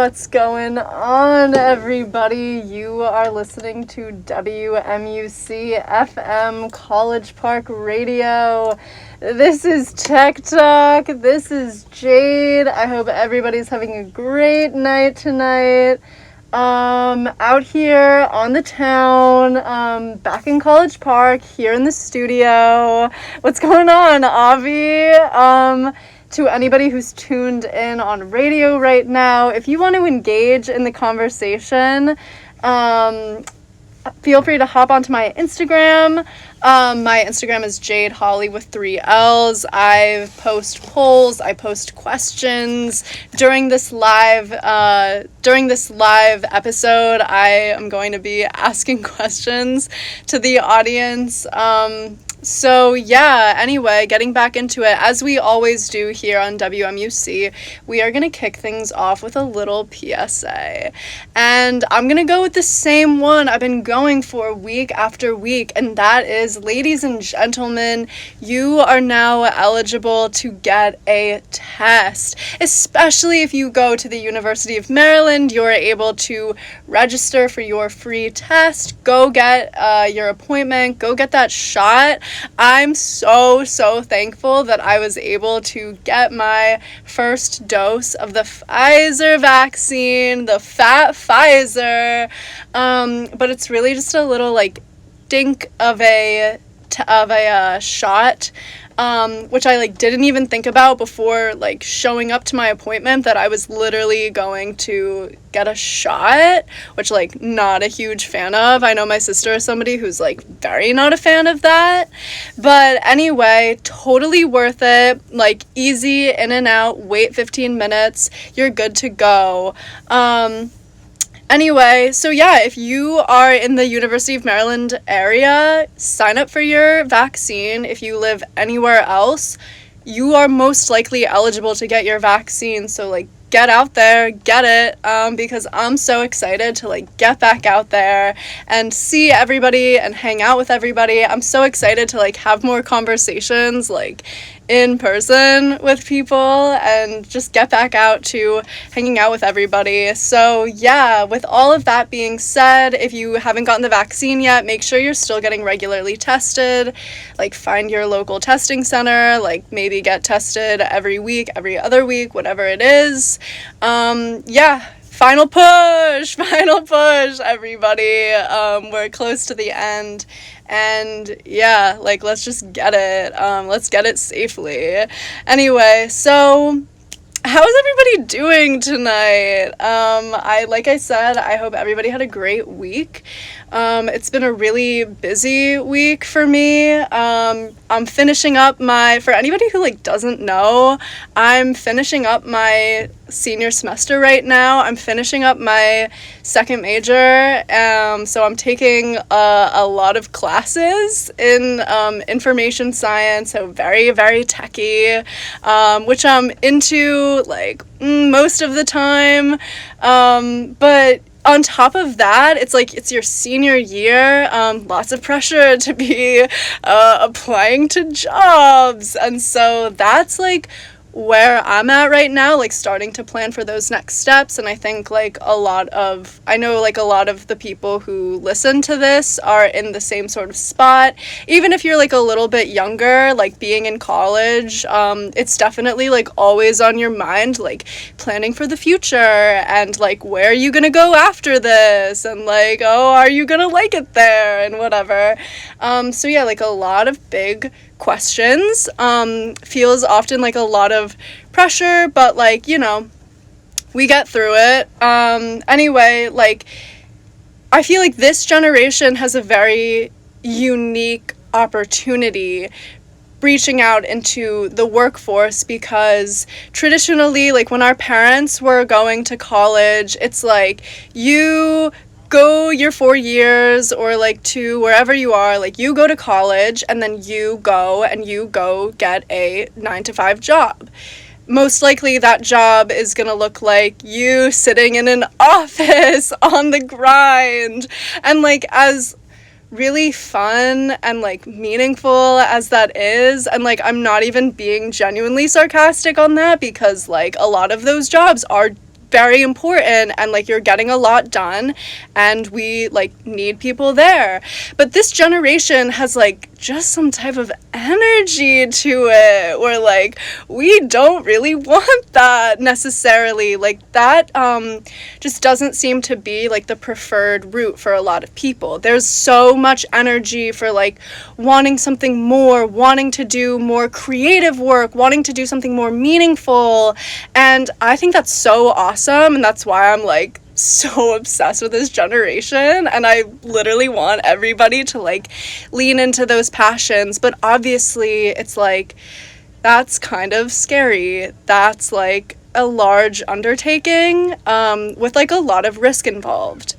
What's going on, everybody? You are listening to WMUC FM College Park Radio. This is Tech Talk. This is Jade. I hope everybody's having a great night tonight. Out here on the town, back in College Park, here in the studio. What's going on, Avi? To anybody who's tuned in on radio right now, if you want to engage in the conversation, feel free to hop onto my Instagram. My Instagram is Jade Holly with 3 L's. I post polls, I post questions. During this live episode, I am going to be asking questions to the audience. So yeah, anyway, getting back into it, as we always do here on WMUC, we are going to kick things off with a little PSA. And I'm going to go with the same one I've been going for week after week, and that is, ladies and gentlemen, you are now eligible to get a test. Especially if you go to the University of Maryland, you're able to register for your free test. Go get your appointment, go get that shot. I'm so thankful that I was able to get my first dose of the Pfizer vaccine, the fat Pfizer, but it's really just a little dink of a shot, which I didn't even think about before showing up to my appointment, that I was literally going to get a shot, which not a huge fan of. I know my sister is somebody who's very not a fan of that, but anyway, totally worth it. Easy in and out, wait 15 minutes, you're good to go. Anyway, so yeah, if you are in the University of Maryland area, sign up for your vaccine. If you live anywhere else, you are most likely eligible to get your vaccine. So get out there, get it, because I'm so excited to get back out there and see everybody and hang out with everybody. I'm so excited to have more conversations in person with people and just get back out to hanging out with everybody. So yeah, with all of that being said, if you haven't gotten the vaccine yet, make sure you're still getting regularly tested. Find your local testing center, maybe get tested every week, every other week, whatever it is. Yeah, final push, everybody. We're close to the end. And yeah, let's just get it. Let's get it safely. Anyway, so how is everybody doing tonight? Like I said, I hope everybody had a great week. It's been a really busy week for me. I'm finishing up for anybody who doesn't know, I'm finishing up my senior semester right now. I'm finishing up my second major. So I'm taking a lot of classes in information science, so very, very techy, which I'm into most of the time. But on top of that, it's your senior year, lots of pressure to be applying to jobs, and so that's where I'm at right now, starting to plan for those next steps. And I think a lot of the people who listen to this are in the same sort of spot. Even if you're a little bit younger, being in college, it's definitely always on your mind, planning for the future and where are you gonna go after this, and oh, are you gonna like it there, and whatever. So yeah, a lot of big questions, feels often a lot of pressure, but we get through it. Anyway, I feel this generation has a very unique opportunity reaching out into the workforce, because traditionally, when our parents were going to college, it's you go your 4 years or 2, wherever you are, you go to college and then you go get a 9-to-5 job. Most likely that job is gonna look like you sitting in an office on the grind, and as really fun and meaningful as that is, and I'm not even being genuinely sarcastic on that, because a lot of those jobs are very important, and like you're getting a lot done, and we like need people there. But this generation has like just some type of energy to it where like we don't really want that necessarily. Like that just doesn't seem to be like the preferred route for a lot of people. There's so much energy for like wanting something more, wanting to do more creative work, wanting to do something more meaningful, and I think that's so awesome, and that's why I'm like so obsessed with this generation, and I literally want everybody to like lean into those passions. But obviously it's like that's kind of scary. That's like a large undertaking with like a lot of risk involved.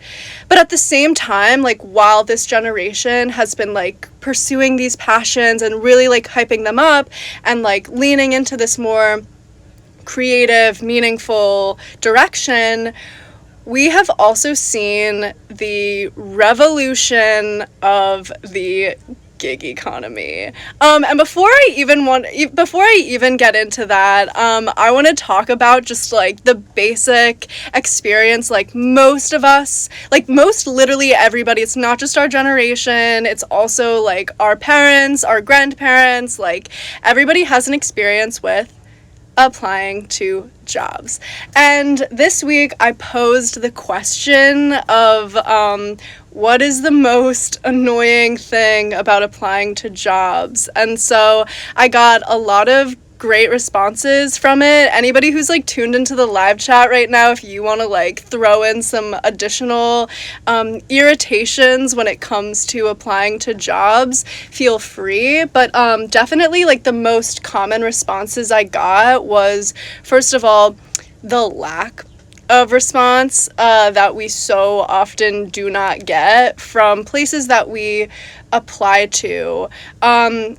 But at the same time, like while this generation has been like pursuing these passions and really like hyping them up and like leaning into this more creative, meaningful direction, we have also seen the revolution of the gig economy. And before I even get into that, I want to talk about just like the basic experience. Like most of us, like most literally everybody, it's not just our generation, it's also like our parents, our grandparents, like everybody has an experience with applying to jobs. And this week I posed the question of what is the most annoying thing about applying to jobs? And so I got a lot of great responses from it. Anybody who's like tuned into the live chat right now, if you want to like throw in some additional irritations when it comes to applying to jobs, feel free. But definitely like the most common responses I got was, first of all, the lack of response that we so often do not get from places that we apply to.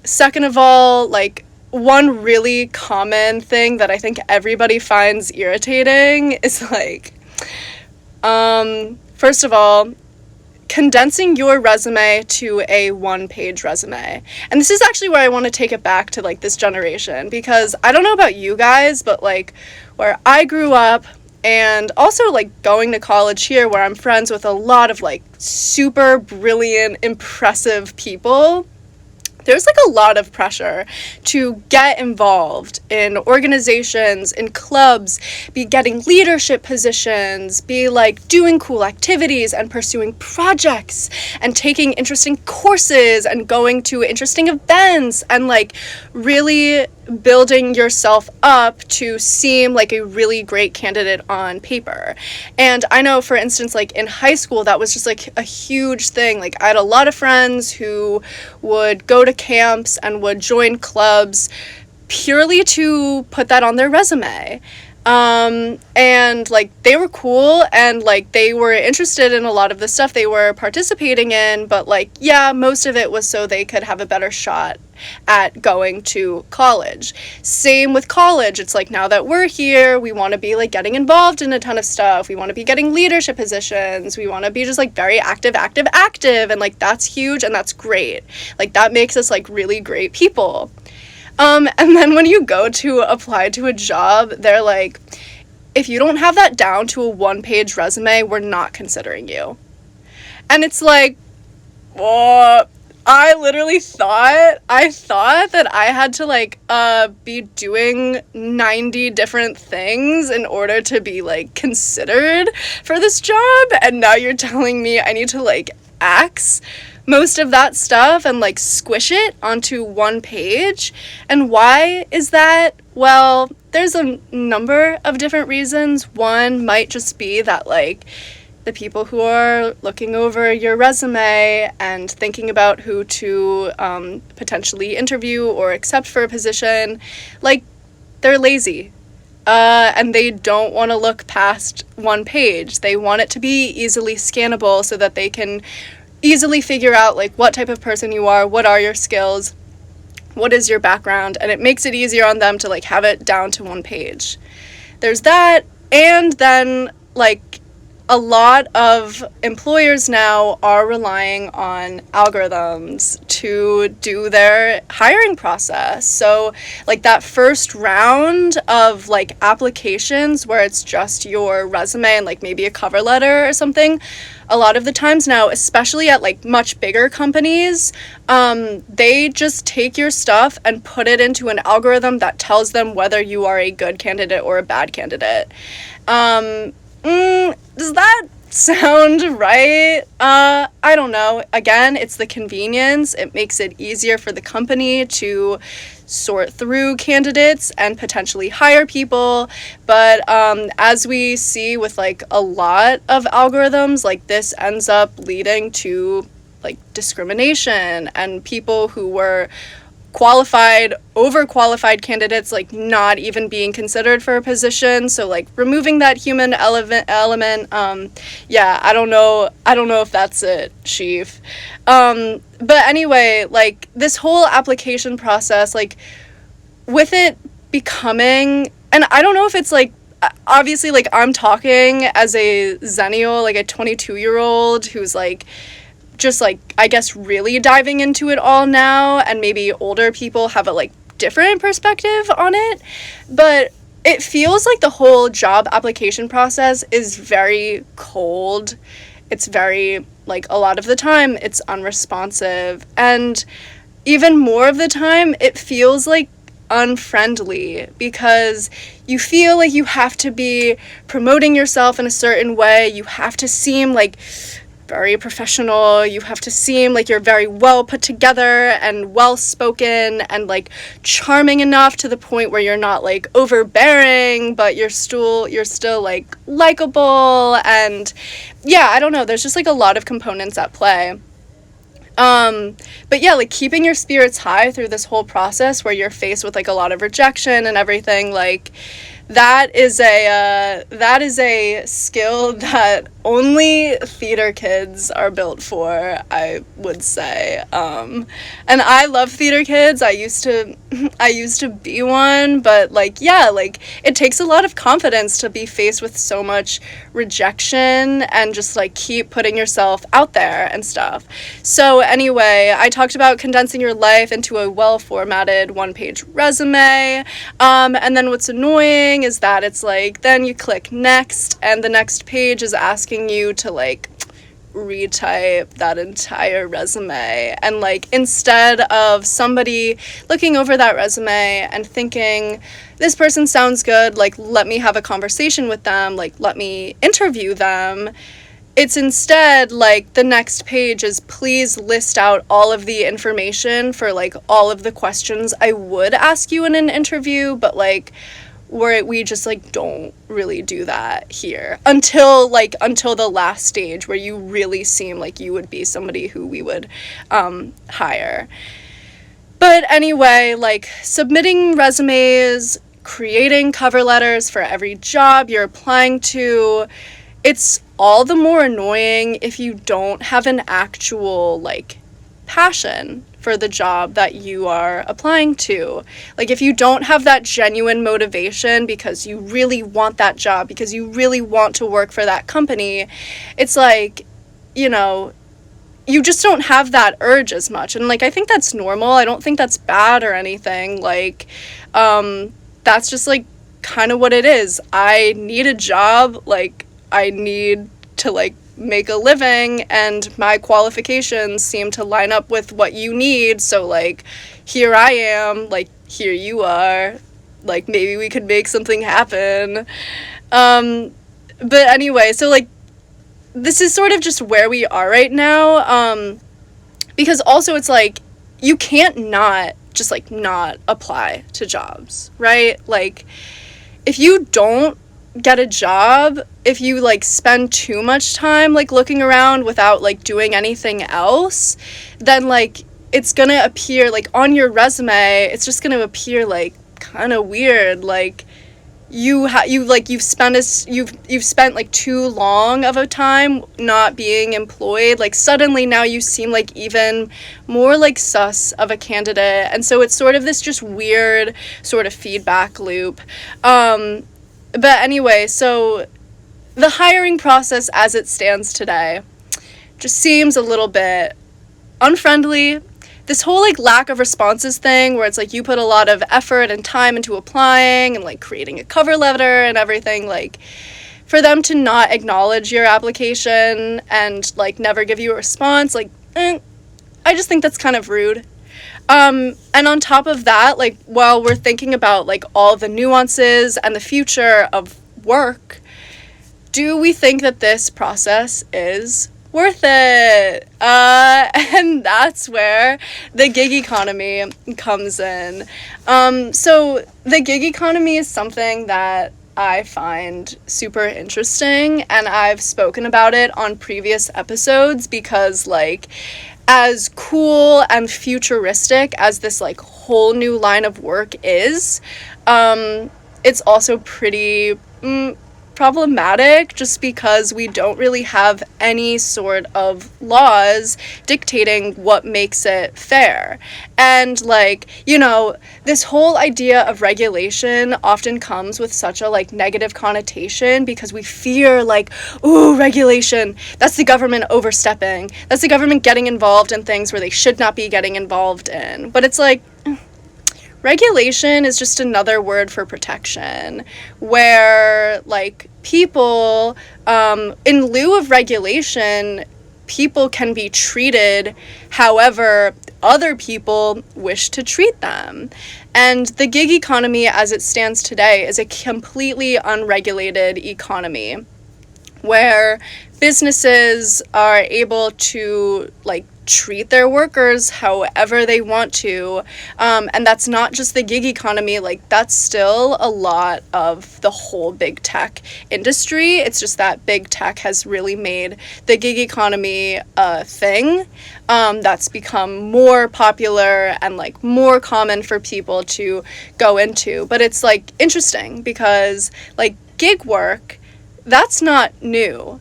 Second of all, like one really common thing that I think everybody finds irritating is like, first of all, condensing your resume to a one-page resume. And this is actually where I want to take it back to like this generation, because I don't know about you guys, but like where I grew up, and also like going to college here where I'm friends with a lot of like super brilliant, impressive people, there's like a lot of pressure to get involved in organizations, in clubs, be getting leadership positions, be like doing cool activities and pursuing projects and taking interesting courses and going to interesting events and like really building yourself up to seem like a really great candidate on paper. And I know, for instance, like in high school, that was just like a huge thing. Like I had a lot of friends who would go to camps and would join clubs purely to put that on their resume. And like they were cool and like they were interested in a lot of the stuff they were participating in, but like yeah, most of it was so they could have a better shot at going to college. Same with college. It's like now that we're here, we want to be like getting involved in a ton of stuff. We want to be getting leadership positions. We want to be just like very active, and like that's huge and that's great. Like that makes us like really great people. And then when you go to apply to a job, they're like, if you don't have that down to a one-page resume, we're not considering you. And it's like, what? I literally thought that I had to like be doing 90 different things in order to be like considered for this job, and now you're telling me I need to like axe most of that stuff and like squish it onto one page. And why is that? Well, there's a number of different reasons. One might just be that like the people who are looking over your resume and thinking about who to potentially interview or accept for a position, like they're lazy. And they don't want to look past one page. They want it to be easily scannable so that they can easily figure out like what type of person you are, what are your skills, what is your background, and it makes it easier on them to like have it down to one page. There's that, and then like a lot of employers now are relying on algorithms to do their hiring process. So like that first round of like applications where it's just your resume and like maybe a cover letter or something, a lot of the times now, especially at like much bigger companies, they just take your stuff and put it into an algorithm that tells them whether you are a good candidate or a bad candidate. Does that sound right? I don't know. Again, it's the convenience. It makes it easier for the company to sort through candidates and potentially hire people. But as we see with like a lot of algorithms, like this ends up leading to like discrimination and people who were overqualified candidates like not even being considered for a position. So like removing that human element, yeah, I don't know if that's it, Chief. But anyway, like this whole application process, like with it becoming, and I don't know if it's like, obviously like I'm talking as a Xennial, like a 22-year-old who's like just like I guess really diving into it all now, and maybe older people have a like different perspective on it, but it feels like the whole job application process is very cold. It's very like a lot of the time it's unresponsive, and even more of the time it feels like unfriendly because you feel like you have to be promoting yourself in a certain way. You have to seem like very professional. You have to seem like you're very well put together and well spoken and like charming enough to the point where you're not like overbearing, but you're still like likable. And yeah, I don't know, there's just like a lot of components at play. But yeah, like keeping your spirits high through this whole process where you're faced with like a lot of rejection and everything, like that is a skill that only theater kids are built for, I would say. And I love theater kids. I used to be one, but like, yeah, like it takes a lot of confidence to be faced with so much rejection and just like keep putting yourself out there and stuff. So anyway, I talked about condensing your life into a well-formatted one-page resume. And then what's annoying is that it's like, then you click next, and the next page is asking you to like retype that entire resume. And like instead of somebody looking over that resume and thinking, this person sounds good, like let me have a conversation with them, like let me interview them, it's instead like the next page is please list out all of the information for like all of the questions I would ask you in an interview, but like we just like don't really do that here until the last stage where you really seem like you would be somebody who we would hire. But anyway, like submitting resumes, creating cover letters for every job you're applying to, it's all the more annoying if you don't have an actual like passion for the job that you are applying to. Like if you don't have that genuine motivation because you really want that job, because you really want to work for that company, it's like, you know, you just don't have that urge as much. And like I think that's normal. I don't think that's bad or anything. Like that's just like kind of what it is. I need a job, like I need to like make a living, and my qualifications seem to line up with what you need, so like here I am, like here you are, like maybe we could make something happen. But anyway, so like this is sort of just where we are right now, because also it's like you can't not just like not apply to jobs, right? Like if you don't get a job, if you like spend too much time like looking around without like doing anything else, then like it's gonna appear like on your resume, it's just gonna appear like kind of weird, like you've spent like too long of a time not being employed, like suddenly now you seem like even more like sus of a candidate. And so it's sort of this just weird sort of feedback loop. But anyway, so the hiring process as it stands today just seems a little bit unfriendly. This whole like lack of responses thing where it's like you put a lot of effort and time into applying and like creating a cover letter and everything, like for them to not acknowledge your application and like never give you a response, like I just think that's kind of rude. And on top of that, like while we're thinking about like all the nuances and the future of work, do we think that this process is worth it? And that's where the gig economy comes in. So the gig economy is something that I find super interesting, and I've spoken about it on previous episodes because, like, as cool and futuristic as this, like, whole new line of work is, it's also pretty problematic just because we don't really have any sort of laws dictating what makes it fair. And like, you know, this whole idea of regulation often comes with such a like negative connotation because we fear like, ooh, regulation, that's the government overstepping, that's the government getting involved in things where they should not be getting involved in. But it's like, regulation is just another word for protection, where like people, in lieu of regulation, people can be treated however other people wish to treat them. And the gig economy as it stands today is a completely unregulated economy where businesses are able to like treat their workers however they want to, and that's not just the gig economy, like that's still a lot of the whole big tech industry. It's just that big tech has really made the gig economy a thing that's become more popular and like more common for people to go into. But it's like interesting because like gig work, that's not new.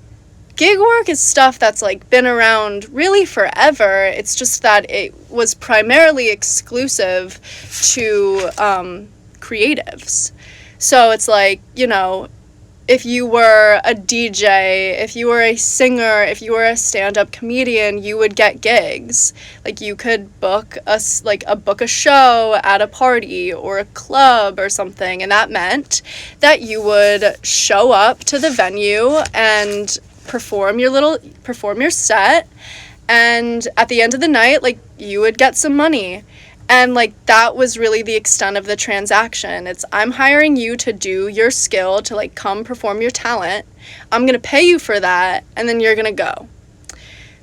Gig work is stuff that's like been around really forever. It's just that it was primarily exclusive to creatives. So it's like, you know, if you were a DJ, if you were a singer, if you were a stand-up comedian, you would get gigs. Like you could book a show at a party or a club or something, and that meant that you would show up to the venue and perform your set, and at the end of the night, like, you would get some money. And like that was really the extent of the transaction. It's, I'm hiring you to do your skill, to like come perform your talent. I'm gonna pay you for that, and then you're gonna go.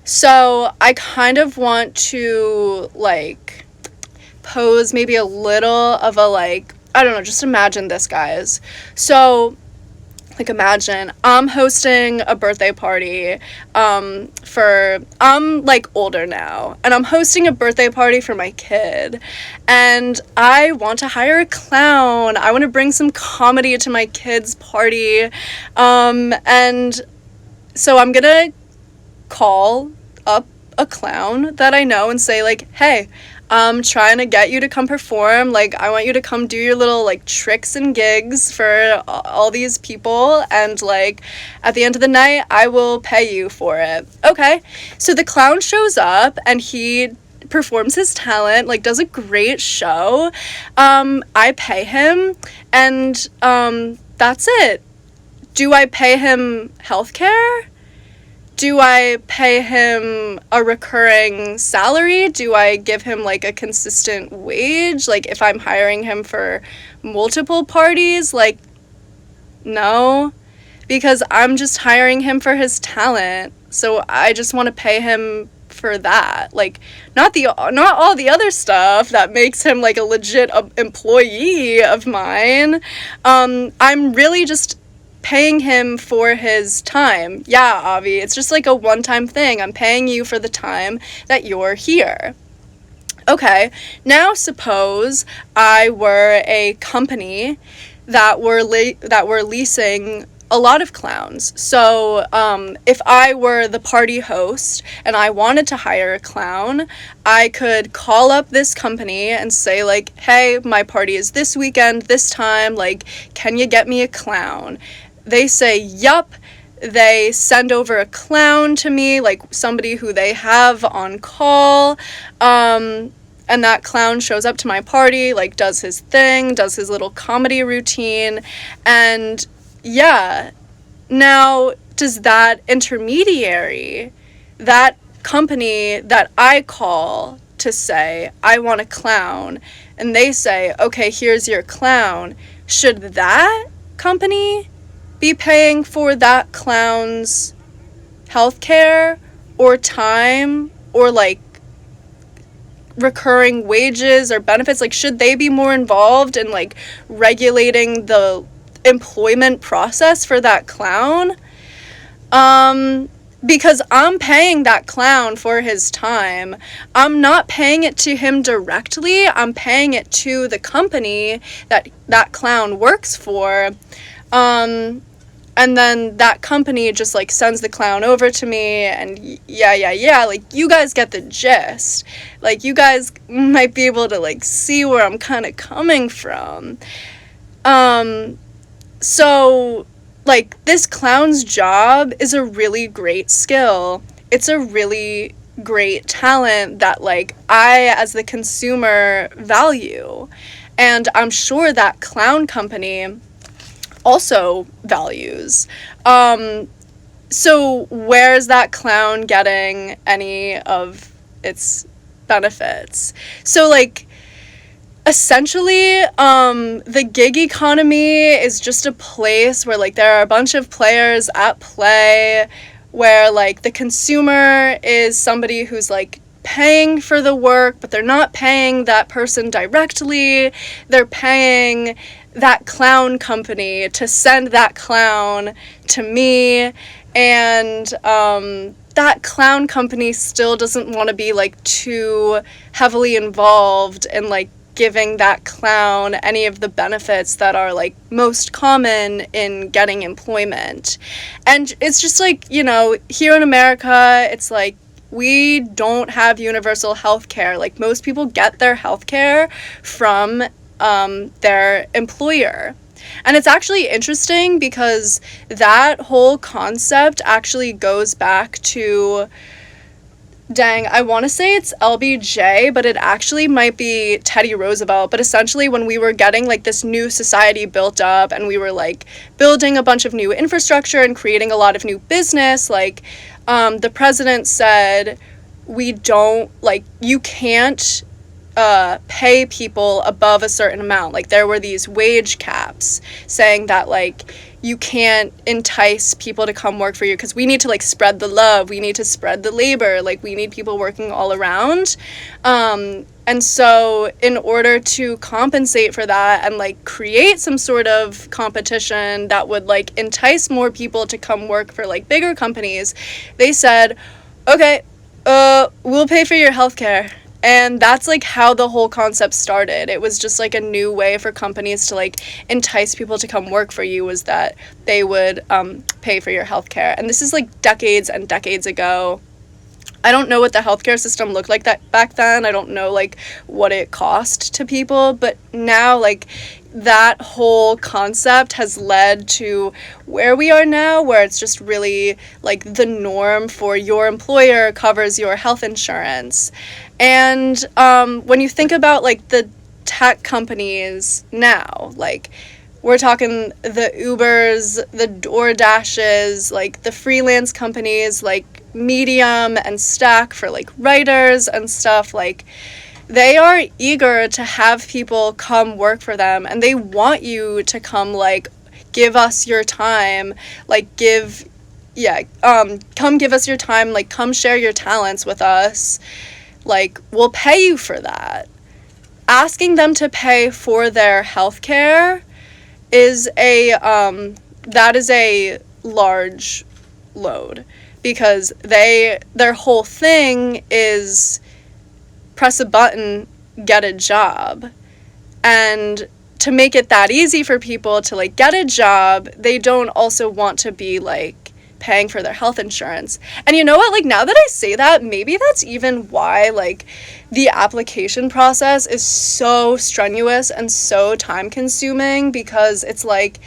So I kind of want to like pose maybe a little of a like, I don't know, just imagine this, guys. So like imagine I'm hosting a birthday party I'm like older now, and I'm hosting a birthday party for my kid, and I want to hire a clown. I want to bring some comedy to my kid's party, and so I'm gonna call up a clown that I know and say like, hey, I'm trying to get you to come perform. Like, I want you to come do your little, like, tricks and gigs for all these people. And, like, at the end of the night, I will pay you for it. Okay. So the clown shows up and he performs his talent, like, does a great show. I pay him, and that's it. Do I pay him healthcare? Do I pay him a recurring salary? Do I give him, like, a consistent wage? Like, if I'm hiring him for multiple parties? Like, no. Because I'm just hiring him for his talent. So I just want to pay him for that. Like, not all the other stuff that makes him, like, a legit employee of mine. I'm really just paying him for his time. Yeah, Avi, it's just like a one-time thing. I'm paying you for the time that you're here. Okay, now suppose I were a company that were leasing a lot of clowns. So if I were the party host and I wanted to hire a clown, I could call up this company and say like, hey, my party is this weekend, this time, like, can you get me a clown? They say, yup, they send over a clown to me, like somebody who they have on call, and that clown shows up to my party, like does his thing, does his little comedy routine, and yeah. Now, does that intermediary, that company that I call to say, I want a clown, and they say, okay, here's your clown, should that company be paying for that clown's healthcare or time or like recurring wages or benefits? Like, should they be more involved in like regulating the employment process for that clown? Because I'm paying that clown for his time. I'm not paying it to him directly. I'm paying it to the company that that clown works for. And then that company just like sends the clown over to me, and yeah, like you guys get the gist. Like you guys might be able to like see where I'm kind of coming from. So like this clown's job is a really great skill. It's a really great talent that like I as the consumer value, and I'm sure that clown company also values. So where's that clown getting any of its benefits? So like essentially, the gig economy is just a place where like there are a bunch of players at play, where like the consumer is somebody who's like paying for the work, but they're not paying that person directly. They're paying that clown company to send that clown to me, and that clown company still doesn't want to be like too heavily involved in like giving that clown any of the benefits that are like most common in getting employment. And it's just like, you know, here in America, it's like we don't have universal health care. Like most people get their health care from their employer. And it's actually interesting because that whole concept actually goes back to, dang, I want to say it's LBJ, but it actually might be Teddy Roosevelt. But essentially when we were getting like this new society built up and we were like building a bunch of new infrastructure and creating a lot of new business, like the president said, we don't, like, you can't pay people above a certain amount. Like there were these wage caps saying that like you can't entice people to come work for you because we need to like spread the love, we need to spread the labor, like we need people working all around. And so in order to compensate for that and like create some sort of competition that would like entice more people to come work for like bigger companies, they said, okay, we'll pay for your healthcare. And that's like how the whole concept started. It was just like a new way for companies to like entice people to come work for you, was that they would pay for your healthcare. And this is like decades and decades ago. I don't know what the healthcare system looked like that back then. I don't know like what it cost to people, but now like that whole concept has led to where we are now, where it's just really like the norm for your employer covers your health insurance. And when you think about like the tech companies now, like we're talking the Ubers, the DoorDashes, like the freelance companies like Medium and Stack for like writers and stuff, like they are eager to have people come work for them, and they want you to come like give us your time, like come give us your time, like come share your talents with us, like we'll pay you for that. Asking them to pay for their healthcare is that is a large load, because their whole thing is press a button, get a job. And to make it that easy for people to like get a job, they don't also want to be like paying for their health insurance. And you know what, like now that I say that, maybe that's even why like the application process is so strenuous and so time consuming, because it's like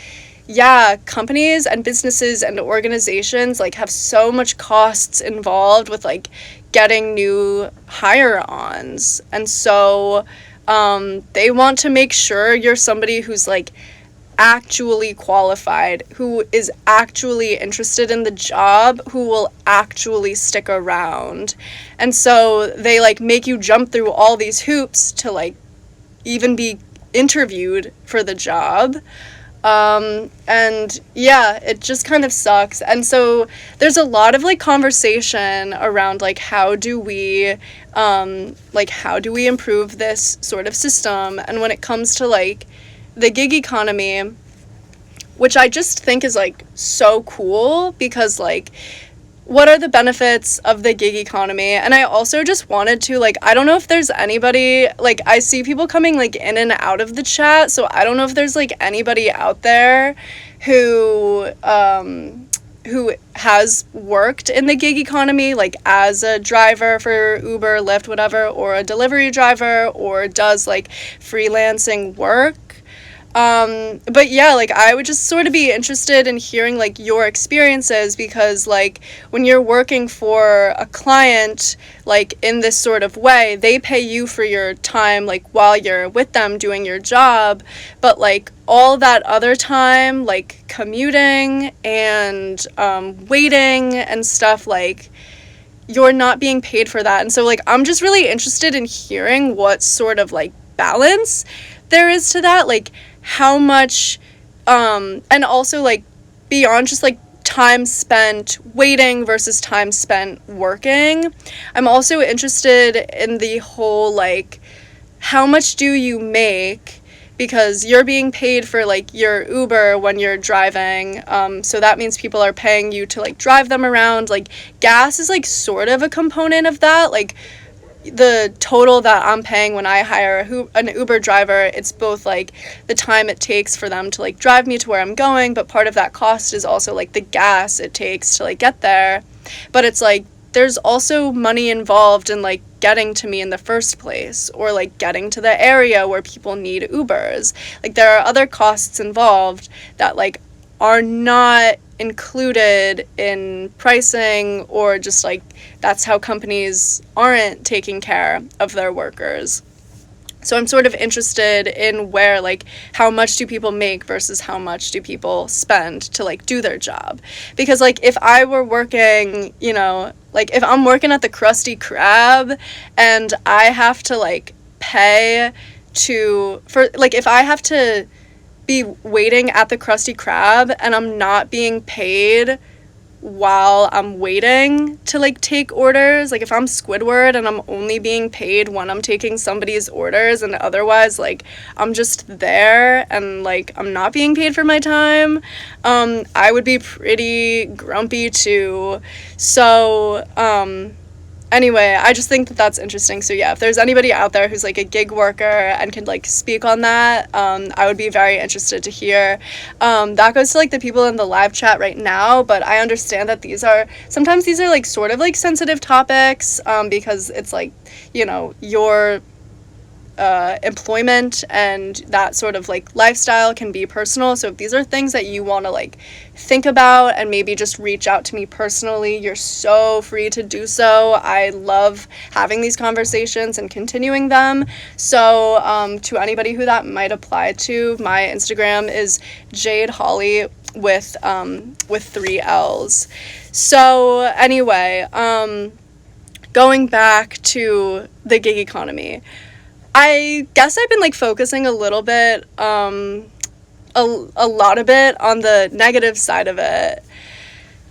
yeah, companies and businesses and organizations like have so much costs involved with like getting new hire-ons. And so they want to make sure you're somebody who's like actually qualified, who is actually interested in the job, who will actually stick around. And so they like make you jump through all these hoops to like even be interviewed for the job. And yeah, it just kind of sucks. And so there's a lot of like conversation around like how do we improve this sort of system. And when it comes to like the gig economy, which I just think is like so cool, because like what are the benefits of the gig economy? And I also just wanted to like, I don't know if there's anybody, like I see people coming like in and out of the chat, so I don't know if there's like anybody out there who has worked in the gig economy, like as a driver for Uber, Lyft, whatever, or a delivery driver, or does like freelancing work. But yeah, like I would just sort of be interested in hearing like your experiences, because like when you're working for a client like in this sort of way, they pay you for your time like while you're with them doing your job, but like all that other time like commuting and waiting and stuff, like you're not being paid for that. And so like I'm just really interested in hearing what sort of like balance there is to that, like how much and also like beyond just like time spent waiting versus time spent working. I'm also interested in the whole like how much do you make, because you're being paid for like your Uber when you're driving, so that means people are paying you to like drive them around. Like gas is like sort of a component of that, like the total that I'm paying when I hire an Uber driver, it's both like the time it takes for them to like drive me to where I'm going, but part of that cost is also like the gas it takes to like get there. But it's like there's also money involved in like getting to me in the first place, or like getting to the area where people need Ubers. Like there are other costs involved that like are not included in pricing, or just like that's how companies aren't taking care of their workers. So I'm sort of interested in where like how much do people make versus how much do people spend to like do their job. Because like if I were working, you know, like if I'm working at the Krusty Krab and I have to like pay for like if I have to be waiting at the Krusty Krab and I'm not being paid while I'm waiting to like take orders, like if I'm Squidward and I'm only being paid when I'm taking somebody's orders and otherwise like I'm just there and like I'm not being paid for my time, I would be pretty grumpy too. So anyway, I just think that that's interesting. So yeah, if there's anybody out there who's like a gig worker and can like speak on that, I would be very interested to hear. That goes to like the people in the live chat right now, but I understand that sometimes these are like sort of like sensitive topics, because it's like, you know, your employment and that sort of like lifestyle can be personal. So if these are things that you want to like think about and maybe just reach out to me personally, you're so free to do so. I love having these conversations and continuing them. So to anybody who that might apply to, my Instagram is Jade Holly with 3 L's. So anyway, going back to the gig economy, I guess I've been like focusing a little bit, a lot of it on the negative side of it.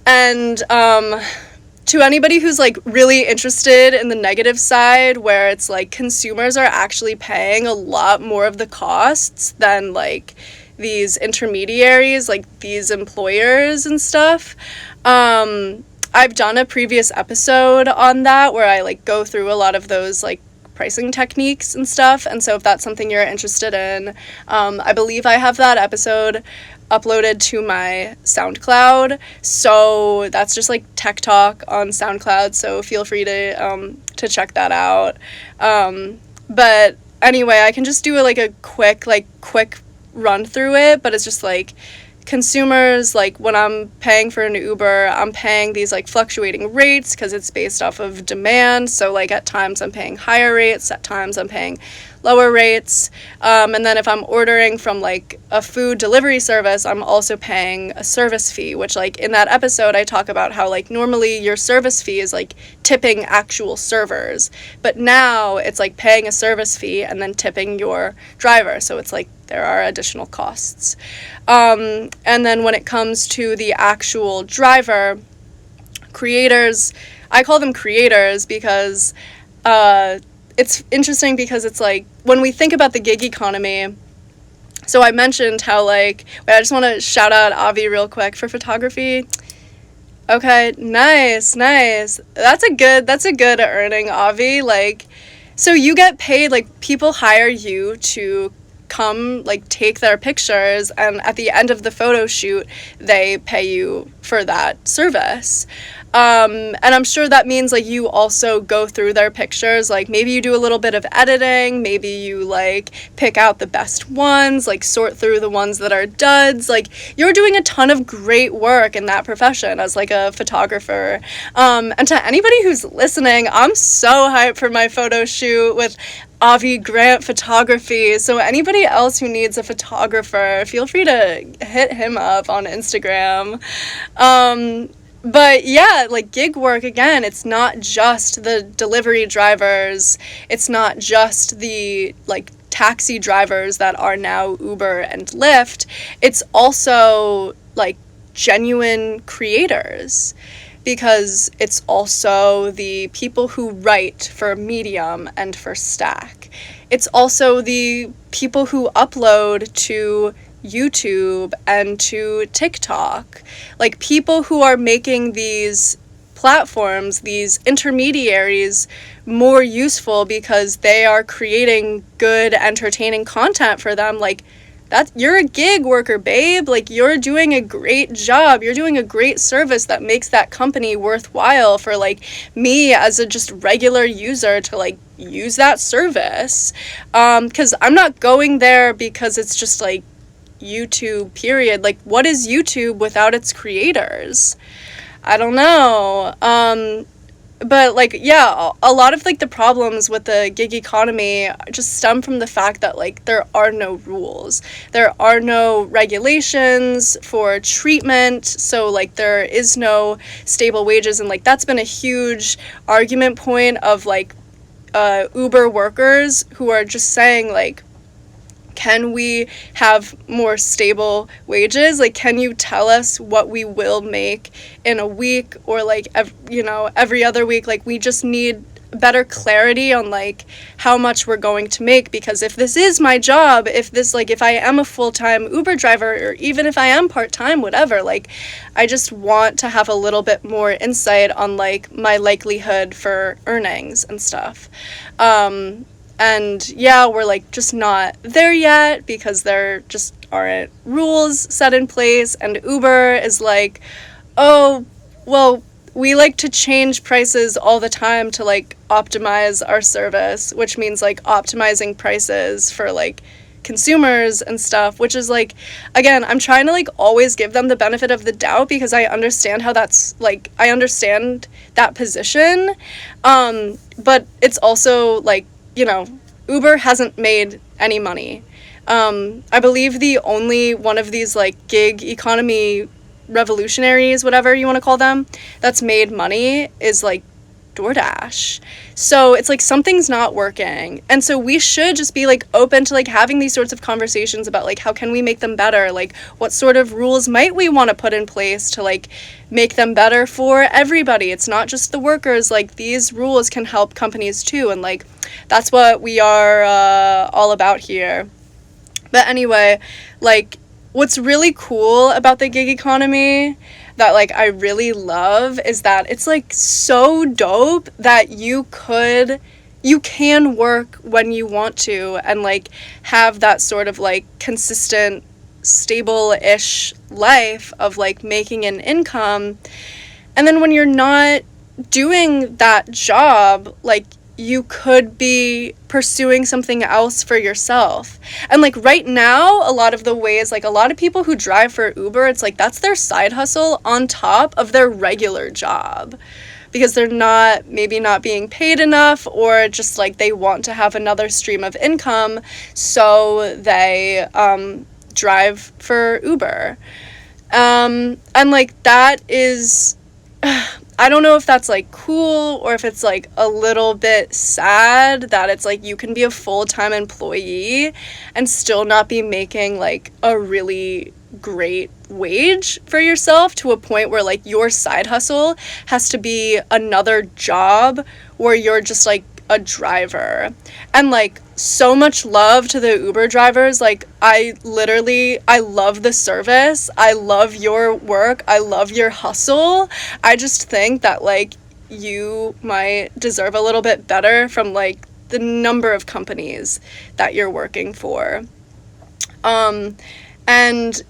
And to anybody who's like really interested in the negative side, where it's like consumers are actually paying a lot more of the costs than like these intermediaries, like these employers and stuff. I've done a previous episode on that where I like go through a lot of those like pricing techniques and stuff, and so if that's something you're interested in, I believe I have that episode uploaded to my SoundCloud, so that's just like Tech Talk on SoundCloud, so feel free to check that out. But anyway, I can just do a quick run through it, but it's just like consumers, like when I'm paying for an Uber, I'm paying these like fluctuating rates because it's based off of demand. So like at times I'm paying higher rates, at times I'm paying lower rates. And then if I'm ordering from like a food delivery service, I'm also paying a service fee, which like in that episode I talk about how like normally your service fee is like tipping actual servers, but now it's like paying a service fee and then tipping your driver. So it's like there are additional costs. And then when it comes to the actual driver, creators, I call them creators because it's interesting because it's like when we think about the gig economy. So I mentioned how like, wait, I just want to shout out Avi real quick for photography. Okay, nice. That's a good earning, Avi. Like, so you get paid, like people hire you to come like take their pictures, and at the end of the photo shoot they pay you for that service. And I'm sure that means like you also go through their pictures, like maybe you do a little bit of editing, maybe you like pick out the best ones, like sort through the ones that are duds. Like you're doing a ton of great work in that profession as like a photographer. And to anybody who's listening, I'm so hyped for my photo shoot with Avi Grant Photography. So anybody else who needs a photographer, feel free to hit him up on Instagram. But yeah, like gig work, again, it's not just the delivery drivers, it's not just the like taxi drivers that are now Uber and Lyft, it's also like genuine creators, because it's also the people who write for Medium and for Stack. It's also the people who upload to YouTube and to TikTok, like people who are making these platforms, these intermediaries, more useful because they are creating good, entertaining content for them. Like that, you're a gig worker, babe. Like you're doing a great job. You're doing a great service that makes that company worthwhile for like me as a just regular user to like use that service. 'Cause I'm not going there because it's just like YouTube, period. Like what is YouTube without its creators? I don't know. But like, yeah, a lot of like the problems with the gig economy just stem from the fact that like there are no rules, there are no regulations for treatment, so like there is no stable wages, and like that's been a huge argument point of like Uber workers who are just saying like, can we have more stable wages? Like, can you tell us what we will make in a week or like, every other week? Like, we just need better clarity on like how much we're going to make, because if this is my job, if I am a full-time Uber driver, or even if I am part-time, whatever, like I just want to have a little bit more insight on like my likelihood for earnings and stuff. And yeah, we're like just not there yet because there just aren't rules set in place, and Uber is like, oh, well, we like to change prices all the time to like optimize our service, which means like optimizing prices for like consumers and stuff, which is like, again, I'm trying to like always give them the benefit of the doubt because I understand how that's like, I understand that position, but it's also like, Uber hasn't made any money. I believe the only one of these like gig economy revolutionaries, whatever you want to call them, that's made money is like DoorDash. So it's like something's not working. And so we should just be like open to like having these sorts of conversations about like how can we make them better? Like what sort of rules might we want to put in place to like make them better for everybody? It's not just the workers. Like these rules can help companies too. And like that's what we are all about here. But anyway, like what's really cool about the gig economy that like I really love is that it's like so dope that you can work when you want to and like have that sort of like consistent, stable-ish life of like making an income. And then when you're not doing that job, like you could be pursuing something else for yourself. And like right now, a lot of the ways, like a lot of people who drive for Uber, it's like that's their side hustle on top of their regular job, because they're maybe not being paid enough, or just like they want to have another stream of income, so they drive for Uber. And like that is, I don't know if that's like cool or if it's like a little bit sad that it's like you can be a full-time employee and still not be making like a really great wage for yourself, to a point where like your side hustle has to be another job where you're just like a driver. And like, so much love to the Uber drivers. Like, I love the service. I love your work. I love your hustle. I just think that like you might deserve a little bit better from like the number of companies that you're working for. And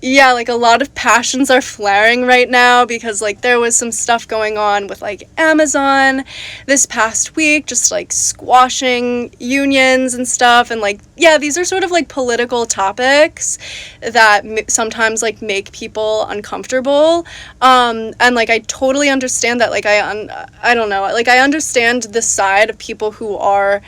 yeah, like a lot of passions are flaring right now, because like there was some stuff going on with like Amazon this past week, just like squashing unions and stuff. And like, yeah, these are sort of like political topics that sometimes like make people uncomfortable. And like I totally understand that. Like I don't know, like I understand the side of people who are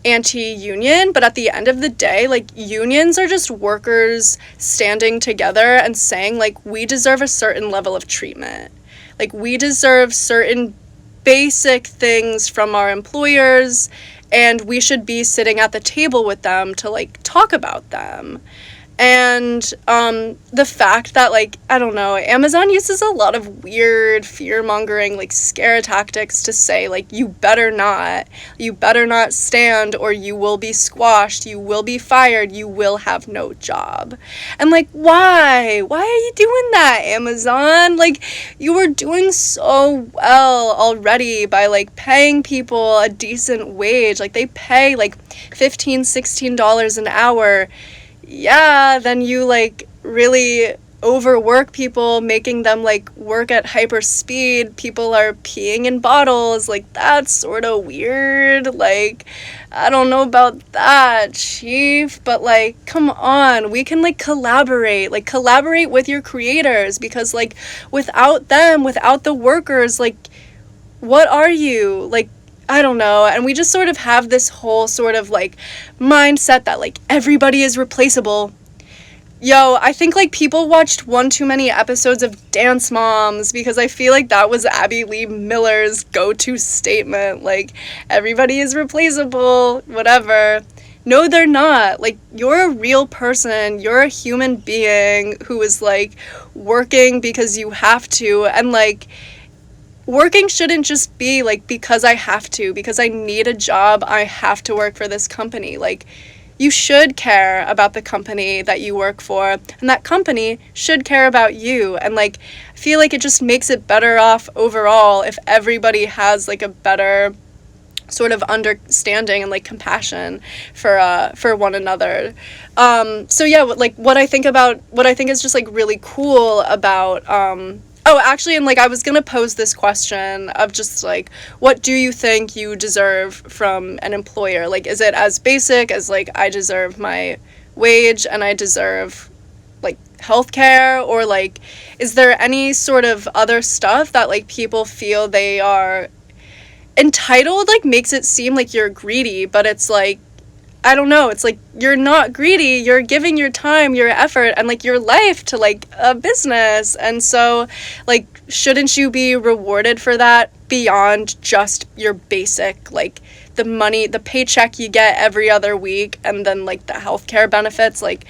anti-union, but at the end of the day, like unions are just workers standing together and saying like, we deserve a certain level of treatment. Like, we deserve certain basic things from our employers, and we should be sitting at the table with them to like talk about them. And the fact that like, I don't know, Amazon uses a lot of weird fear-mongering like scare tactics to say like, you better not stand, or you will be squashed, you will be fired, you will have no job. And like, why are you doing that, Amazon? Like, you were doing so well already by like paying people a decent wage. Like, they pay like $15-16 an hour. Yeah, then you like really overwork people, making them like work at hyper speed. People are peeing in bottles. Like, that's sort of weird. Like, I don't know about that, chief, but like, come on, we can like collaborate with your creators, because like without them, without the workers, like, what are you? Like, I don't know. And we just sort of have this whole sort of like mindset that like everybody is replaceable. Yo, I think like people watched one too many episodes of Dance Moms, because I feel like that was Abby Lee Miller's go-to statement. Like, everybody is replaceable, whatever. No, they're not. Like, you're a real person. You're a human being who is like working because you have to. And like, working shouldn't just be like, because I have to, because I need a job, I have to work for this company. Like, you should care about the company that you work for, and that company should care about you. And like, I feel like it just makes it better off overall if everybody has like a better sort of understanding and like compassion for one another. So yeah, like what I think is just like really cool about oh, actually, and like I was gonna pose this question of just like, what do you think you deserve from an employer? Like, is it as basic as like, I deserve my wage and I deserve like healthcare, or like, is there any sort of other stuff that like people feel they are entitled? Like, makes it seem like you're greedy, but it's like, I don't know, it's like, you're not greedy, you're giving your time, your effort, and like your life to like a business. And so like, shouldn't you be rewarded for that beyond just your basic, like the money, the paycheck you get every other week, and then like the healthcare benefits? Like,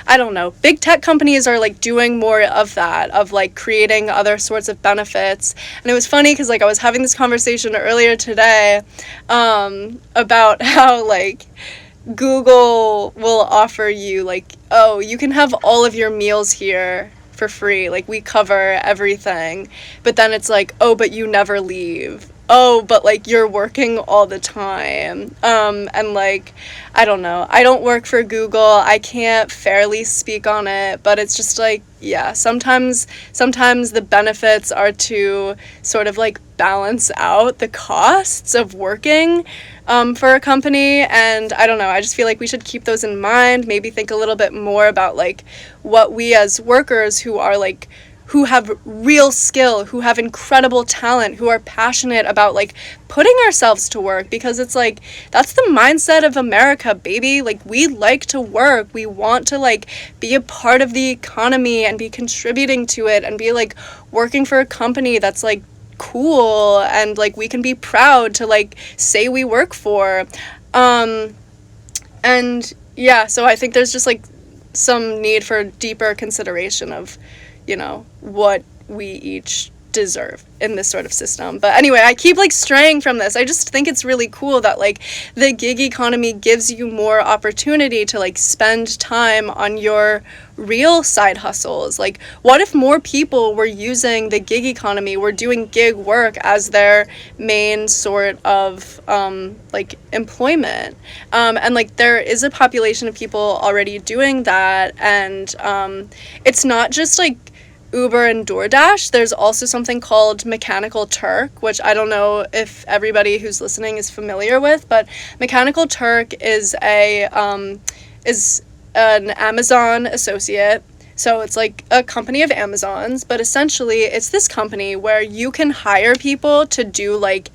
I don't know, big tech companies are like doing more of that, of like creating other sorts of benefits. And it was funny because like I was having this conversation earlier today about how like Google will offer you like, oh, you can have all of your meals here for free, like we cover everything, but then it's like, oh, but you never leave. oh, but like you're working all the time. And like, I don't know. I don't work for Google. I can't fairly speak on it, but it's just like, yeah, sometimes the benefits are to sort of like balance out the costs of working for a company. And I don't know, I just feel like we should keep those in mind, maybe think a little bit more about like what we as workers who are like who have real skill, who have incredible talent, who are passionate about like putting ourselves to work, because it's like that's the mindset of America, baby. Like we like to work. We want to like be a part of the economy and be contributing to it and be like working for a company that's like cool and like we can be proud to like say we work for. And yeah, so I think there's just like some need for deeper consideration of, you know, what we each deserve in this sort of system. But anyway, I keep like straying from this. I just think it's really cool that like the gig economy gives you more opportunity to like spend time on your real side hustles. Like what if more people were using the gig economy, were doing gig work as their main sort of like employment, and like there is a population of people already doing that. And it's not just like Uber and DoorDash. There's also something called Mechanical Turk, which I don't know if everybody who's listening is familiar with, but Mechanical Turk is an Amazon associate. So it's like a company of Amazons, but essentially it's this company where you can hire people to do like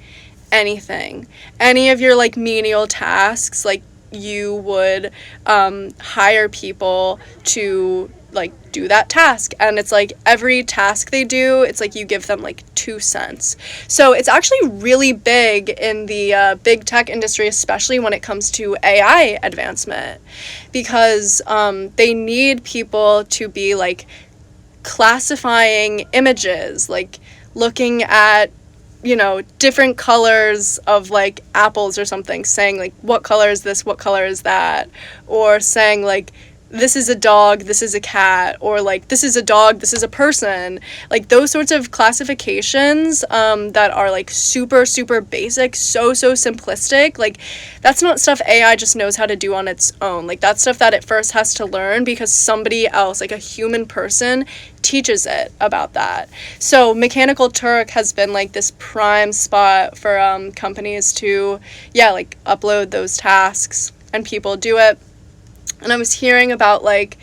anything. Any of your like menial tasks, like you would hire people to like do that task. And it's like every task they do, it's like you give them like 2 cents. So it's actually really big in the big tech industry, especially when it comes to AI advancement, because they need people to be like classifying images, like looking at, you know, different colors of like apples or something, saying like what color is this, what color is that, or saying like this is a dog, this is a cat, or like this is a dog, this is a person. Like those sorts of classifications that are like super basic, so simplistic. Like that's not stuff AI just knows how to do on its own. Like that's stuff that it first has to learn because somebody else, like a human person, teaches it about that. So Mechanical Turk has been like this prime spot for companies to like upload those tasks, and people do it. And I was hearing about like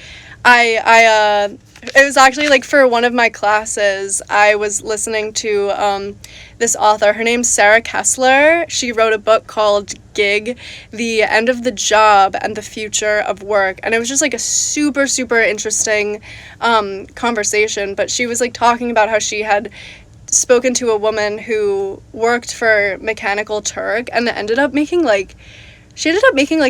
it was actually like for one of my classes, I was listening to this author. Her name's Sarah Kessler. She wrote a book called Gig, The End of the Job and the Future of Work. And it was just like a super interesting conversation. But she was like talking about how she had spoken to a woman who worked for Mechanical Turk and ended up making like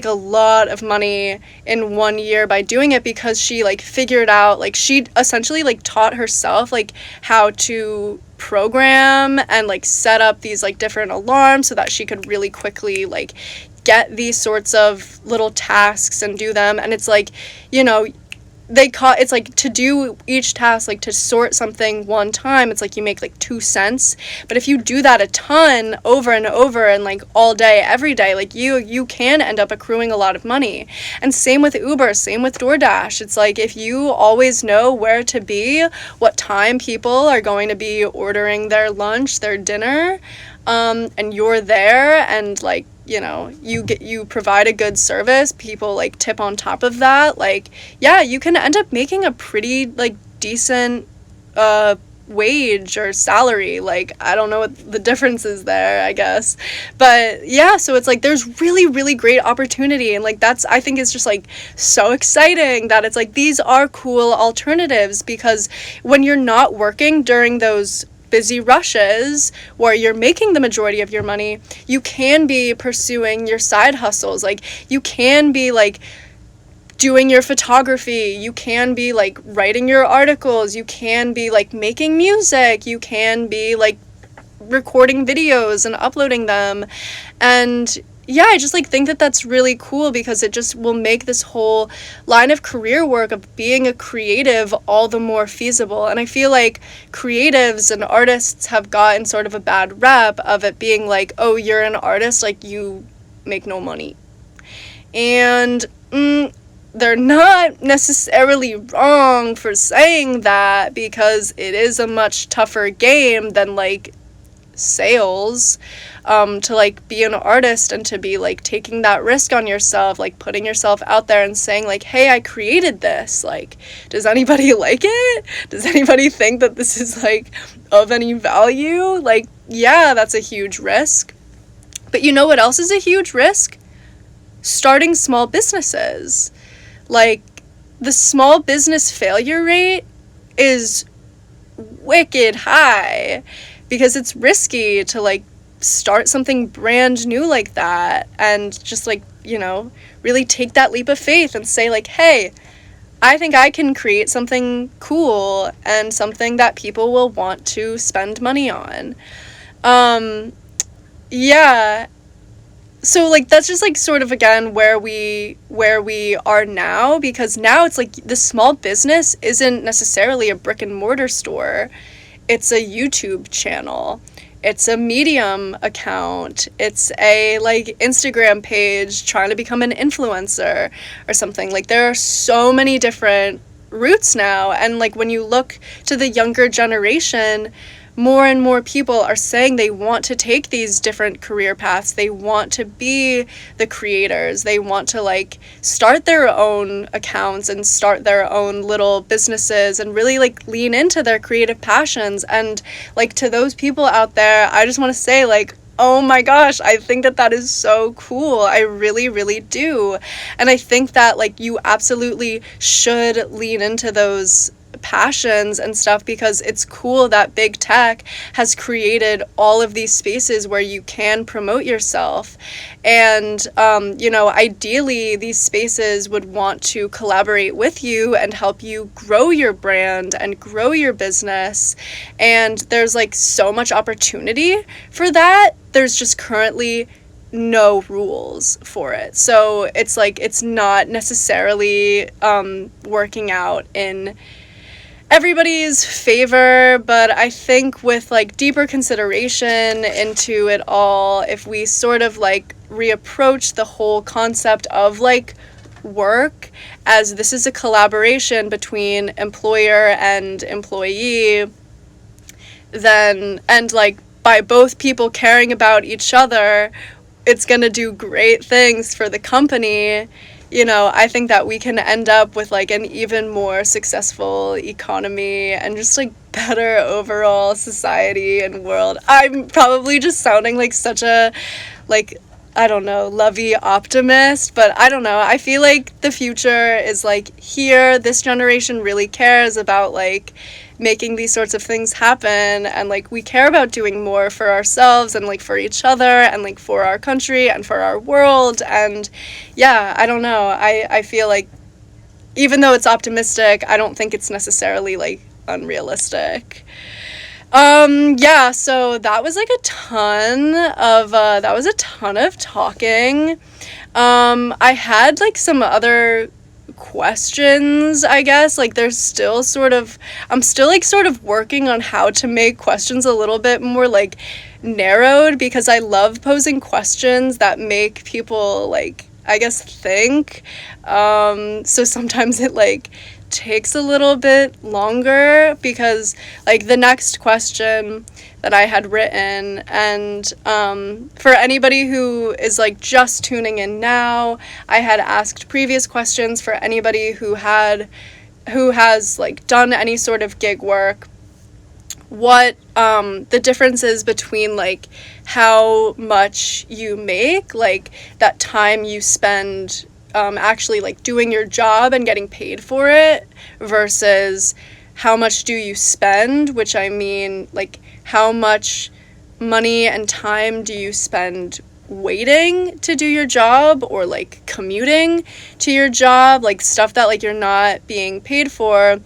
a lot of money in 1 year by doing it, because she like figured out, like she essentially like taught herself like how to program and like set up these like different alarms so that she could really quickly like get these sorts of little tasks and do them. And it's like, you know, it's like to do each task, like to sort something one time, it's like you make like 2 cents. But if you do that a ton over and over and like all day, every day, like you can end up accruing a lot of money. And same with Uber, same with DoorDash. It's like if you always know where to be, what time people are going to be ordering their lunch, their dinner, and you're there, and like, you know, you provide a good service, people like tip on top of that, like you can end up making a pretty like decent wage or salary. Like I don't know what the difference is there, I guess, but so it's like there's really great opportunity. And like that's, I think, is just like so exciting that it's like these are cool alternatives, because when you're not working during those busy rushes where you're making the majority of your money, you can be pursuing your side hustles. Like you can be like doing your photography, you can be like writing your articles, you can be like making music, you can be like recording videos and uploading them. And yeah, I just like think that that's really cool because it just will make this whole line of career work of being a creative all the more feasible. And I feel like creatives and artists have gotten sort of a bad rep of it being like, oh, you're an artist, like you make no money. And they're not necessarily wrong for saying that, because it is a much tougher game than like sales, to like be an artist and to be like taking that risk on yourself, like putting yourself out there and saying like, hey, I created this, like, does anybody like it? Does anybody think that this is like of any value? Like, yeah, that's a huge risk. But you know what else is a huge risk? Starting small businesses. Like, the small business failure rate is wicked high because it's risky to like start something brand new like that and just like, you know, really take that leap of faith and say like, hey, I think I can create something cool and something that people will want to spend money on. Yeah. So like that's just like sort of again where we are now, because now it's like the small business isn't necessarily a brick and mortar store. It's a YouTube channel. It's a Medium account. It's a like Instagram page trying to become an influencer or something. Like there are so many different routes now, and like when you look to the younger generation, more and more people are saying they want to take these different career paths. They want to be the creators. They want to like start their own accounts and start their own little businesses and really like lean into their creative passions. And like to those people out there, I just want to say like, oh my gosh, I think that that is so cool. I really, really do. And I think that like you absolutely should lean into those passions and stuff, because it's cool that big tech has created all of these spaces where you can promote yourself. And you know, ideally these spaces would want to collaborate with you and help you grow your brand and grow your business. And there's like so much opportunity for that. There's just currently no rules for it. So it's like it's not necessarily working out in everybody's favor, but I think with like deeper consideration into it all, if we sort of like reapproach the whole concept of like work as this is a collaboration between employer and employee, then, and like by both people caring about each other, it's going to do great things for the company. You know, I think that we can end up with like an even more successful economy and just like better overall society and world. I'm probably just sounding like such a like, I don't know, lovey optimist, but I don't know. I feel like the future is like here. This generation really cares about like making these sorts of things happen, and like we care about doing more for ourselves and like for each other and like for our country and for our world. And yeah, I don't know, I feel like even though it's optimistic, I don't think it's necessarily like unrealistic. Yeah, so that was like a ton of talking. I had like some other questions, I guess. Like there's still sort of, I'm still like sort of working on how to make questions a little bit more like narrowed, because I love posing questions that make people like, I guess, think. So sometimes it like takes a little bit longer, because like the next question that I had written, and for anybody who is like just tuning in now, I had asked previous questions for anybody who has like done any sort of gig work, what the difference is between like how much you make, like that time you spend actually like doing your job and getting paid for it, versus how much do you spend, which I mean like how much money and time do you spend waiting to do your job, or like commuting to your job, like stuff that like you're not being paid for.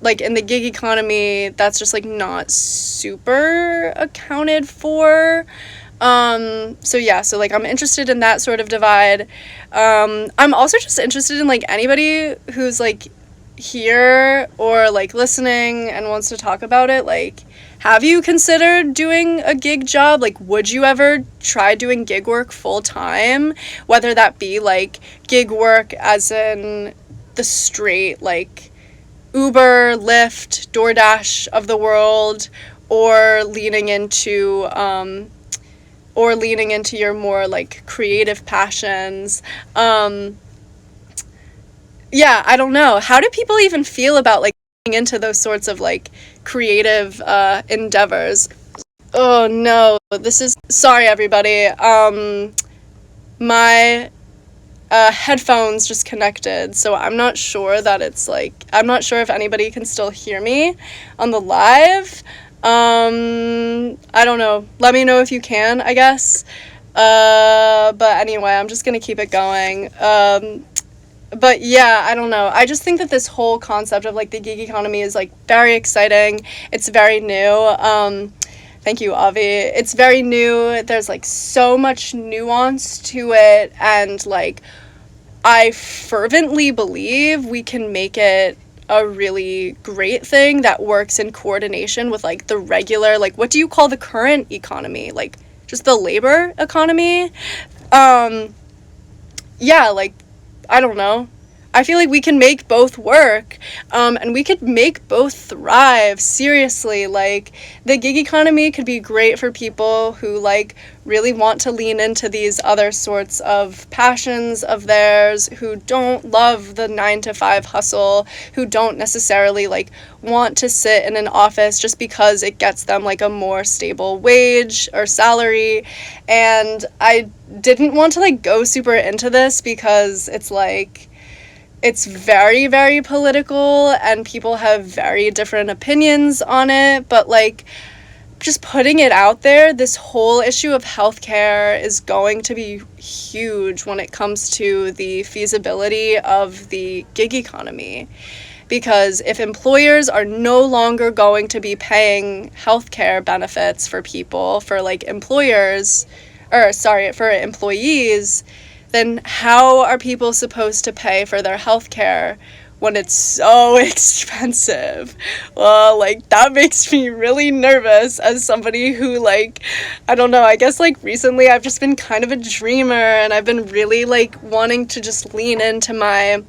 Like in the gig economy, that's just like not super accounted for. So yeah, so like I'm interested in that sort of divide. I'm also just interested in like anybody who's like here or like listening and wants to talk about it. Like, have you considered doing a gig job? Like, would you ever try doing gig work full time? Whether that be like gig work as in the straight like Uber, Lyft, DoorDash of the world, or leaning into your more like creative passions. Yeah, I don't know. How do people even feel about like getting into those sorts of like creative endeavors? Oh no, this is sorry everybody. My headphones just connected, so I'm not sure that it's like I'm not sure if anybody can still hear me on the live. I don't know. Let me know if you can, I guess. But anyway, I'm just gonna keep it going. But yeah, I don't know. I just think that this whole concept of like the gig economy is like very exciting. It's very new. Thank you, Avi. It's very new. There's like so much nuance to it, and like I fervently believe we can make it a really great thing that works in coordination with like the regular, like what do you call the current economy? Like just the labor economy? Um yeah, like I don't know. I feel like we can make both work, and we could make both thrive. Seriously, like the gig economy could be great for people who like really want to lean into these other sorts of passions of theirs, who don't love the 9 to 5 hustle, who don't necessarily like want to sit in an office just because it gets them like a more stable wage or salary. And I didn't want to like go super into this because it's like it's very, very political and people have very different opinions on it, but like just putting it out there, this whole issue of healthcare is going to be huge when it comes to the feasibility of the gig economy. Because if employers are no longer going to be paying healthcare benefits for people, for like for employees, then how are people supposed to pay for their health care when it's so expensive? Well, like, that makes me really nervous as somebody who, like, I don't know, I guess, like, recently I've just been kind of a dreamer and I've been really, like, wanting to just lean into my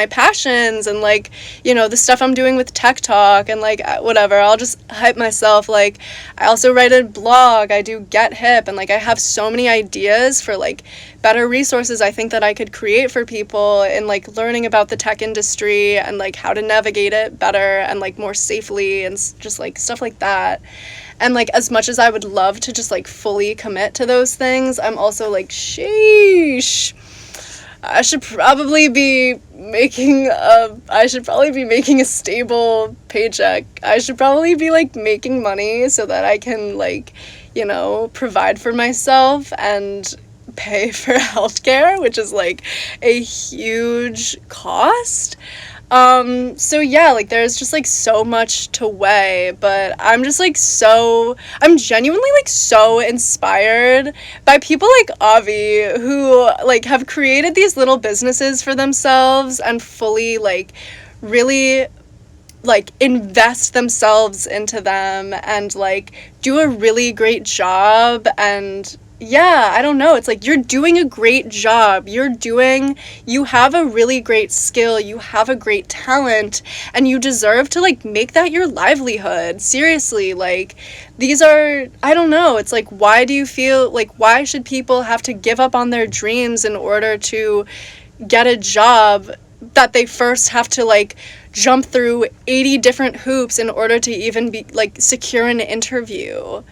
passions and like the stuff I'm doing with Tech Talk and like whatever. I'll just hype myself. Like I also write a blog, I do Get Hip, and like I have so many ideas for like better resources I think that I could create for people in like learning about the tech industry and like how to navigate it better and like more safely and just like stuff like that. And like as much as I would love to just like fully commit to those things, I'm also like sheesh, I should probably be making a stable paycheck. I should probably be like making money so that I can like, provide for myself and pay for healthcare, which is like a huge cost. So yeah, like there's just like so much to weigh, but I'm genuinely like so inspired by people like Avi who like have created these little businesses for themselves and fully like really like invest themselves into them and like do a really great job. And yeah, I don't know, it's like you're doing a great job, you have a really great skill, you have a great talent, and you deserve to like make that your livelihood. Seriously, like I don't know, it's like why should people have to give up on their dreams in order to get a job that they first have to like jump through 80 different hoops in order to even be like secure an interview?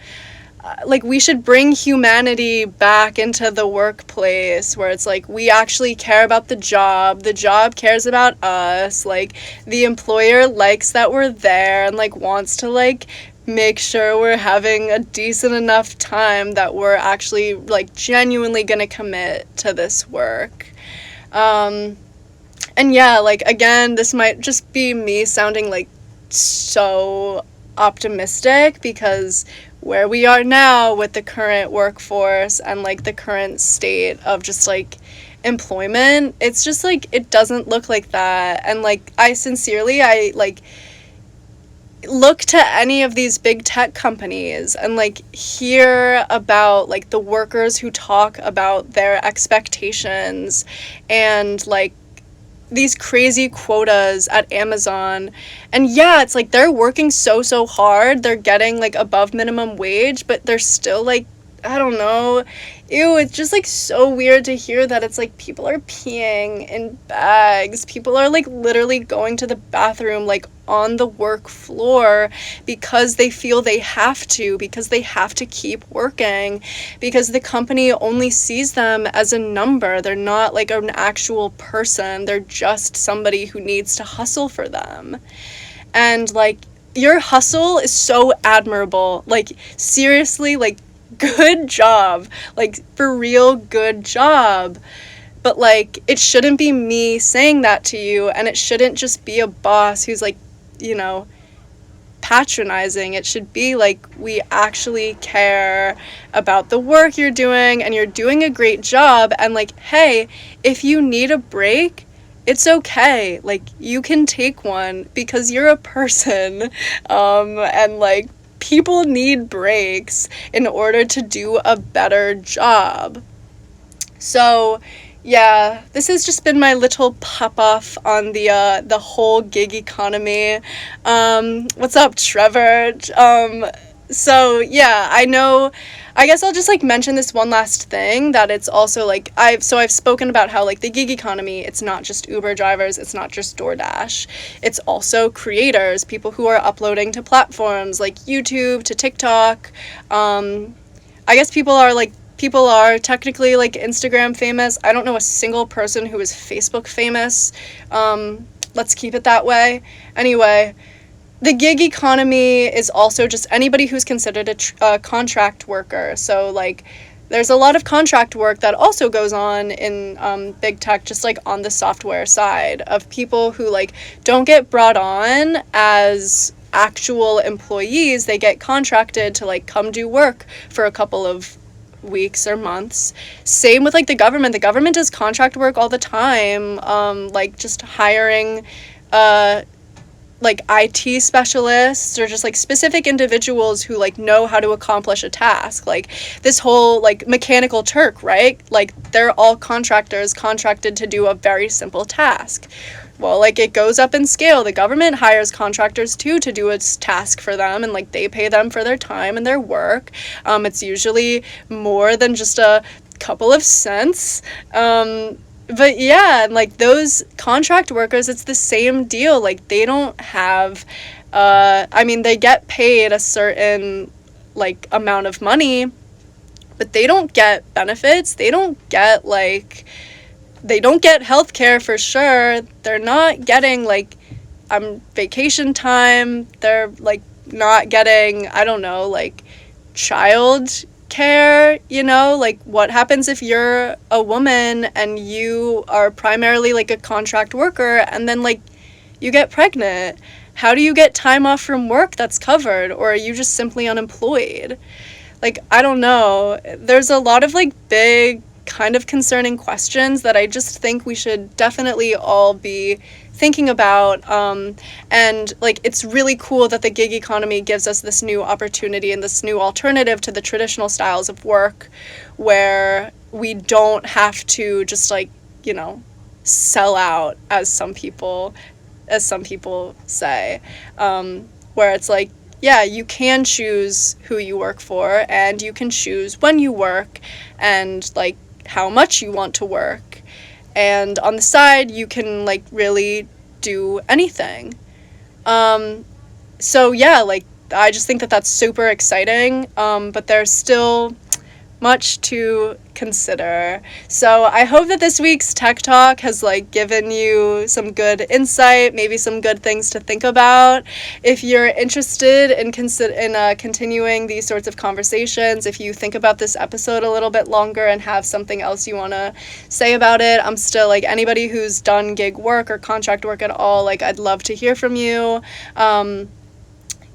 Like we should bring humanity back into the workplace where it's like we actually care about the job cares about us, like the employer likes that we're there and like wants to like make sure we're having a decent enough time that we're actually like genuinely gonna commit to this work. And yeah, like again, this might just be me sounding like so optimistic because where we are now with the current workforce and like the current state of just like employment, it's just like it doesn't look like that. And like I like look to any of these big tech companies and like hear about like the workers who talk about their expectations and like these crazy quotas at Amazon. And yeah, it's like they're working so hard. They're getting like above minimum wage, but they're still like, I don't know. Ew, it's just like so weird to hear that it's like people are peeing in bags. People are like literally going to the bathroom like on the work floor because they feel they have to, because they have to keep working, because the company only sees them as a number. They're not like an actual person. They're just somebody who needs to hustle for them. And like your hustle is so admirable. Like seriously, like good job, like for real good job. But like it shouldn't be me saying that to you, and it shouldn't just be a boss who's like, you know, patronizing. It should be like we actually care about the work you're doing and you're doing a great job, and like, hey, if you need a break, it's okay, like you can take one because you're a person. And like people need breaks in order to do a better job. So yeah, this has just been my little pop off on the whole gig economy. What's up, Trevor? So yeah, I guess I'll just like mention this one last thing, that it's also like I've spoken about how like the gig economy, it's not just Uber drivers, it's not just DoorDash, it's also creators, people who are uploading to platforms like YouTube, to TikTok. I guess people are technically like Instagram famous. I don't know a single person who is Facebook famous. Let's keep it that way. Anyway, the gig economy is also just anybody who's considered a contract worker. So like there's a lot of contract work that also goes on in big tech, just like on the software side, of people who like don't get brought on as actual employees. They get contracted to like come do work for a couple of weeks or months. Same with like the government does contract work all the time, like just hiring like IT specialists or just like specific individuals who like know how to accomplish a task. Like this whole like Mechanical Turk, right? Like they're all contractors contracted to do a very simple task. Well, like it goes up in scale. The government hires contractors too to do its task for them, and like they pay them for their time and their work. It's usually more than just a couple of cents. But yeah, like those contract workers, it's the same deal. Like they don't have, they get paid a certain like amount of money, but they don't get benefits. They don't get healthcare for sure. They're not getting like vacation time. They're like not getting, I don't know, like child care, you know, like what happens if you're a woman and you are primarily like a contract worker and then like you get pregnant? How do you get time off from work that's covered, or are you just simply unemployed? Like, I don't know. There's a lot of like big kind of concerning questions that I just think we should definitely all be thinking about. And like it's really cool that the gig economy gives us this new opportunity and this new alternative to the traditional styles of work, where we don't have to just like, you know, sell out, as some people say, where it's like, yeah, you can choose who you work for, and you can choose when you work and like how much you want to work. And on the side, you can like really do anything. So yeah, like I just think that that's super exciting. But there's still much to consider. So I hope that this week's Tech Talk has like given you some good insight, maybe some good things to think about. If you're interested in continuing these sorts of conversations, if you think about this episode a little bit longer and have something else you want to say about it, I'm still like, anybody who's done gig work or contract work at all, like I'd love to hear from you.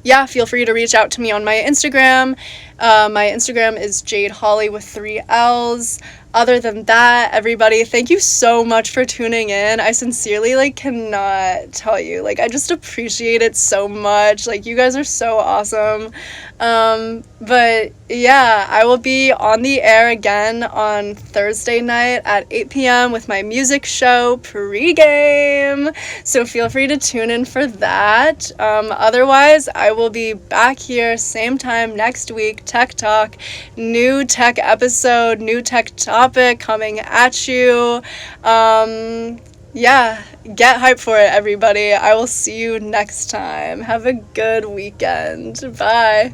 yeah, feel free to reach out to me on my Instagram. My Instagram is Jade Holly with 3 L's. Other than that, everybody, thank you so much for tuning in. I sincerely, like, cannot tell you. Like, I just appreciate it so much. Like, you guys are so awesome. But yeah, I will be on the air again on Thursday night at 8 p.m. with my music show pregame. So feel free to tune in for that. Otherwise, I will be back here same time next week. Tech Talk, new tech episode, new tech topic coming at you. Yeah, get hyped for it, everybody. I will see you next time. Have a good weekend. Bye.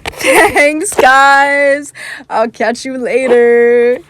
Thanks, guys. I'll catch you later.